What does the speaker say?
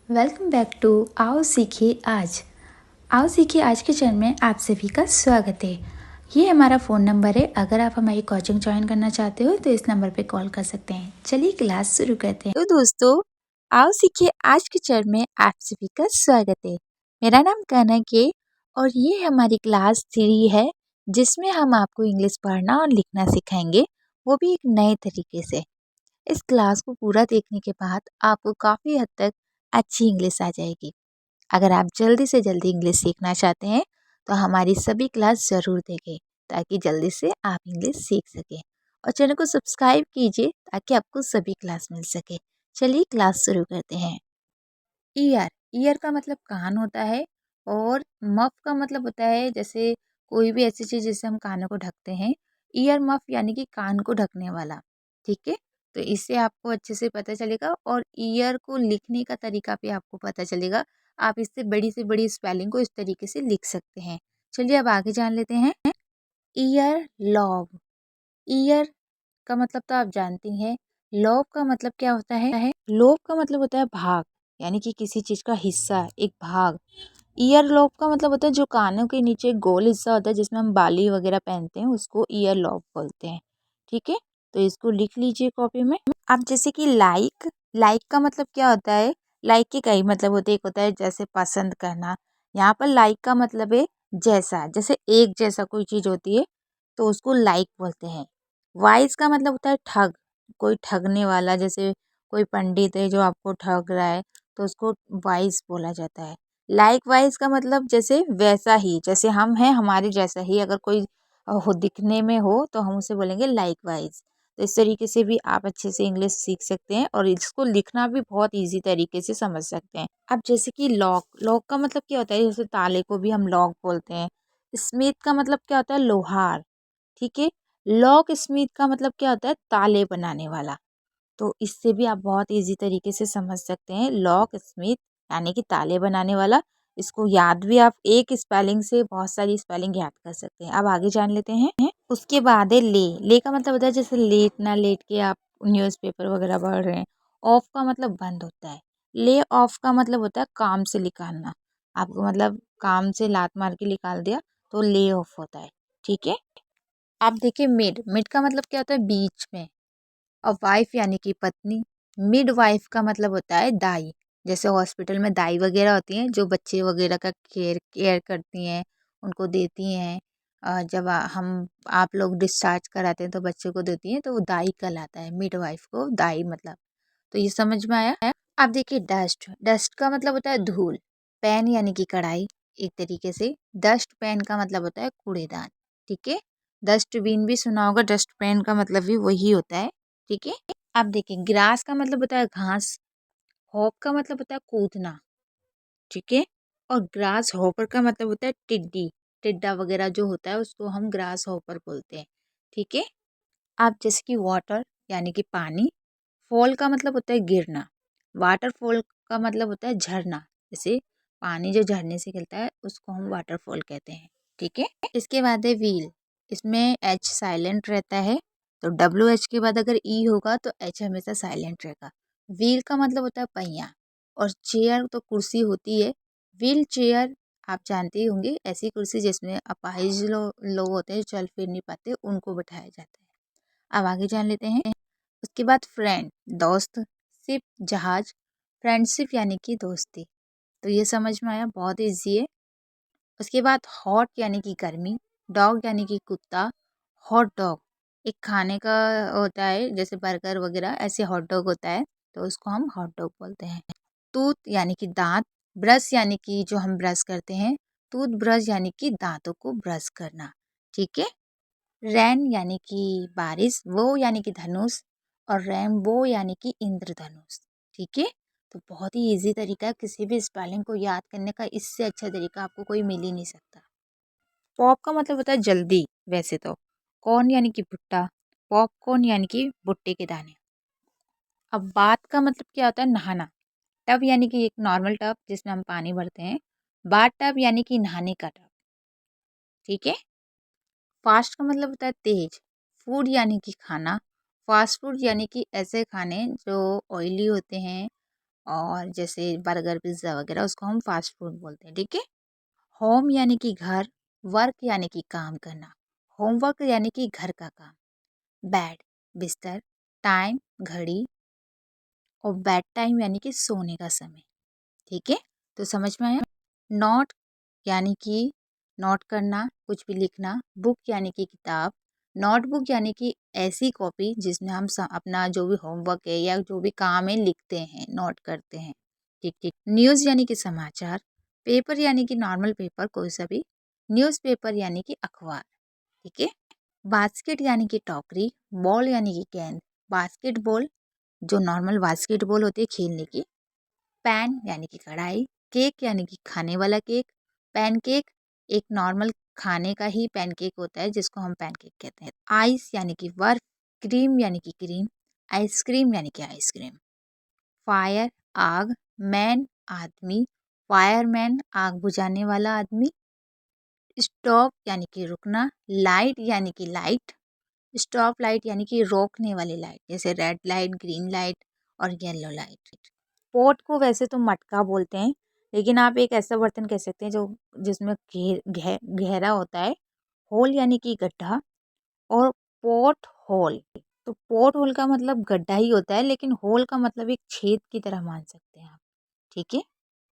Welcome back to आओ सीखिए आज। आओ सीखिए आज के चैनल में आप सभी का स्वागत है। ये हमारा फ़ोन नंबर है। अगर आप हमारी कोचिंग ज्वाइन करना चाहते हो तो इस नंबर पे कॉल कर सकते हैं। चलिए क्लास शुरू करते हैं। तो दोस्तों, आओ सीखिए आज के चैनल में आप सभी का स्वागत है। मेरा नाम कनक है और ये हमारी क्लास 3 है, जिसमें हम आपको इंग्लिश पढ़ना और लिखना सिखाएंगे, वो भी एक नए तरीके से। इस क्लास को पूरा देखने के बाद आपको काफ़ी हद तक अच्छी इंग्लिश आ जाएगी। अगर आप जल्दी से जल्दी इंग्लिश सीखना चाहते हैं तो हमारी सभी क्लास ज़रूर देखें, ताकि जल्दी से आप इंग्लिश सीख सकें। और चैनल को सब्सक्राइब कीजिए ताकि आपको सभी क्लास मिल सके। चलिए क्लास शुरू करते हैं। ईयर, ईयर का मतलब कान होता है और मफ का मतलब होता है जैसे कोई भी ऐसी चीज़ जिससे हम कानों को ढकते हैं। ईयर मफ यानी कि कान को ढकने वाला। ठीक है, तो इससे आपको अच्छे से पता चलेगा और ईयर को लिखने का तरीका भी आपको पता चलेगा। आप इससे बड़ी से बड़ी स्पेलिंग को इस तरीके से लिख सकते हैं। चलिए अब आगे जान लेते हैं। ईयर लॉब, ईयर का मतलब तो आप जानती हैं। लोब का मतलब क्या होता है? लोब का मतलब होता है भाग, यानी कि किसी चीज़ का हिस्सा, एक भाग। ईयर लोब का मतलब होता है जो कानों के नीचे गोल हिस्सा होता है जिसमें हम बाली वगैरह पहनते हैं, उसको ईयर लोब बोलते हैं। ठीक है, तो इसको लिख लीजिए कॉपी में। अब जैसे कि लाइक, लाइक का मतलब क्या होता है? लाइक के कई मतलब होते हैं। एक होता है जैसे पसंद करना। यहाँ पर लाइक का मतलब है जैसा, जैसे एक जैसा कोई चीज़ होती है तो उसको लाइक बोलते हैं। वाइज का मतलब होता है ठग, कोई ठगने वाला। जैसे कोई पंडित है जो आपको ठग रहा है तो उसको वाइज बोला जाता है। लाइक वाइज का मतलब जैसे वैसा ही, जैसे हम हैं हमारे जैसा ही अगर कोई हो दिखने में हो तो हम उसे बोलेंगे लाइक वाइज। तो इस तरीके से भी आप अच्छे से इंग्लिश सीख सकते हैं और इसको लिखना भी बहुत इजी तरीके से समझ सकते हैं। अब जैसे कि लॉक, लॉक का मतलब क्या होता है? जैसे ताले को भी हम लॉक बोलते हैं। स्मिथ का मतलब क्या होता है? लोहार। ठीक है, लॉक स्मिथ का मतलब क्या होता है? ताले बनाने वाला। तो इससे भी आप बहुत इजी तरीके से समझ सकते हैं। लॉक स्मिथ यानी कि ताले बनाने वाला। इसको याद भी आप एक स्पेलिंग से बहुत सारी स्पेलिंग याद कर सकते हैं। अब आगे जान लेते हैं। उसके बाद है ले, ले का मतलब होता है जैसे लेट ना लेट के आप न्यूज़पेपर वगैरह पढ़ रहे हैं। ऑफ का मतलब बंद होता है। ले ऑफ का मतलब होता है काम से निकालना। आपको मतलब काम से लात मार के निकाल दिया तो ले ऑफ होता है। ठीक है, आप देखिए मिड, मिड का मतलब क्या होता है? बीच में। और वाइफ यानी कि पत्नी। मिड वाइफ का मतलब होता है दाई। जैसे हॉस्पिटल में दाई वगैरह होती हैं जो बच्चे वगैरह का केयर केयर करती हैं, उनको देती हैं। जब हम आप लोग डिस्चार्ज कराते हैं तो बच्चे को देती हैं तो वो दाई कहलाता है। मिड वाइफ को दाई मतलब। तो ये समझ में आया। आप देखिए डस्ट, डस्ट का मतलब होता है धूल। पैन यानी कि कढ़ाई। एक तरीके से डस्ट पैन का मतलब होता है कूड़ेदान। ठीक है, डस्टबिन भी सुना होगा, डस्ट पैन का मतलब भी वही होता है। ठीक है, आप देखिए ग्रास का मतलब होता है घास। हॉप का मतलब होता है कूदना। ठीक है, और ग्रास हॉपर का मतलब होता है टिड्डी, टिड्डा वगैरह जो होता है उसको हम ग्रास हॉपर बोलते हैं। ठीक है, आप जैसे कि वाटर यानी कि पानी। फॉल का मतलब होता है गिरना। वाटरफॉल का मतलब होता है झरना। जैसे पानी जो झरने से गिरता है उसको हम वाटरफॉल कहते हैं। ठीक है, इसके बाद है व्हील। इसमें एच साइलेंट रहता है, तो डब्ल्यू एच के बाद अगर ई होगा तो एच हमेशा साइलेंट रहेगा। व्हील का मतलब होता है पहिया। और चेयर तो कुर्सी होती है। व्हील चेयर आप जानते ही होंगे, ऐसी कुर्सी जिसमें अपाहिज लोग होते हैं, चल फिर नहीं पाते, उनको बिठाया जाता है। अब आगे जान लेते हैं। उसके बाद फ्रेंड, दोस्त। शिप, जहाज। फ्रेंडशिप यानी कि दोस्ती। तो ये समझ में आया, बहुत ईजी है। उसके बाद हॉट यानी कि गर्मी। डॉग यानी कि कुत्ता। हॉट डॉग एक खाने का होता है, जैसे बर्गर वगैरह ऐसे हॉट डॉग होता है तो उसको हम हॉट डॉग बोलते हैं। टूथ यानी कि दांत। ब्रश यानी कि जो हम ब्रश करते हैं। टूथ ब्रश यानी कि दांतों को ब्रश करना। ठीक है, रैन यानी कि बारिश, वो यानी कि धनुष। और रेनबो यानी कि इंद्रधनुष। ठीक है, तो बहुत ही इजी तरीका है किसी भी स्पेलिंग को याद करने का। इससे अच्छा तरीका आपको कोई मिल ही नहीं सकता। पॉप का मतलब होता है जल्दी वैसे तो। कॉर्न यानी कि भुट्टा। पॉपकॉर्न यानी कि भुट्टे के दाने। अब बात का मतलब क्या होता है? नहाना। टब यानी कि एक नॉर्मल टब जिसमें हम पानी भरते हैं। बाथ टब यानी कि नहाने का टब। ठीक है, फास्ट का मतलब होता है तेज। फूड यानी कि खाना। फास्ट फूड यानी कि ऐसे खाने जो ऑयली होते हैं, और जैसे बर्गर पिज्ज़ा वगैरह उसको हम फास्ट फूड बोलते हैं, ठीक है। होम यानी कि घर, वर्क यानी कि काम करना, होमवर्क यानी कि घर का काम, बेड बिस्तर, टाइम घड़ी, और बेड टाइम यानी कि सोने का समय, ठीक है। तो समझ में आया। नोट यानी कि नोट करना, कुछ भी लिखना, बुक यानी कि किताब, नोटबुक यानी कि ऐसी कॉपी जिसमें हम अपना जो भी होमवर्क है या जो भी काम है लिखते हैं, नोट करते हैं, ठीक ठीक। न्यूज़ यानी कि समाचार, पेपर यानी कि नॉर्मल पेपर कोई सा भी, न्यूज़पेपर यानी कि अखबार, ठीक है। बास्केट यानी कि टोकरी, बॉल यानी कि गेंद, बास्केटबॉल जो नॉर्मल बास्केटबॉल होती है खेलने की, पैन यानी कि कढ़ाई, केक यानी कि खाने वाला केक, पैनकेक एक नॉर्मल खाने का ही पैनकेक होता है जिसको हम पैनकेक कहते हैं, आइस यानी कि बर्फ, क्रीम यानी कि क्रीम, आइसक्रीम यानी कि आइसक्रीम, फायर आग, मैन आदमी, फायरमैन आग बुझाने वाला आदमी, स्टॉप यानी कि रुकना, लाइट यानी कि लाइट, स्टॉप लाइट यानी कि रोकने वाली लाइट, जैसे रेड लाइट, ग्रीन लाइट और येलो लाइट। पोट को वैसे तो मटका बोलते हैं, लेकिन आप एक ऐसा बर्तन कह सकते हैं जो जिसमें गहरा होता है। होल यानी कि गड्ढा, और पोट होल, तो पोट होल का मतलब गड्ढा ही होता है, लेकिन होल का मतलब एक छेद की तरह मान सकते हैं आप, ठीक है।